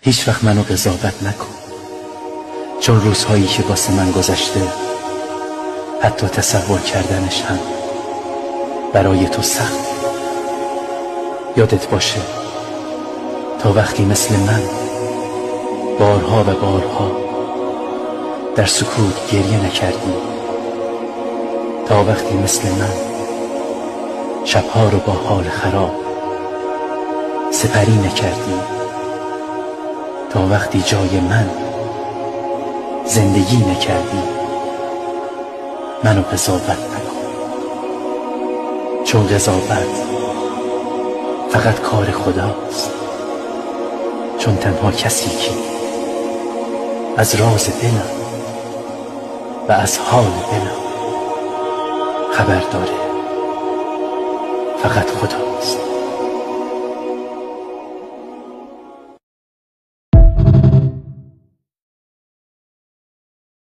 هیچ وقت منو قضاوت نکن، چون روزهایی که واسه من گذشته حتی تصور کردنش هم برای تو سخت. یادت باشه تا وقتی مثل من بارها و بارها در سکوت گریه نکردی، تا وقتی مثل من شبها رو با حال خراب سپری نکردی، تا وقتی جای من زندگی نکردی، منو قضاوت نکن، چون قضاوت فقط کار خداست، چون تنها کسی که از راز دلم و از حال دلم خبر داره فقط خداست.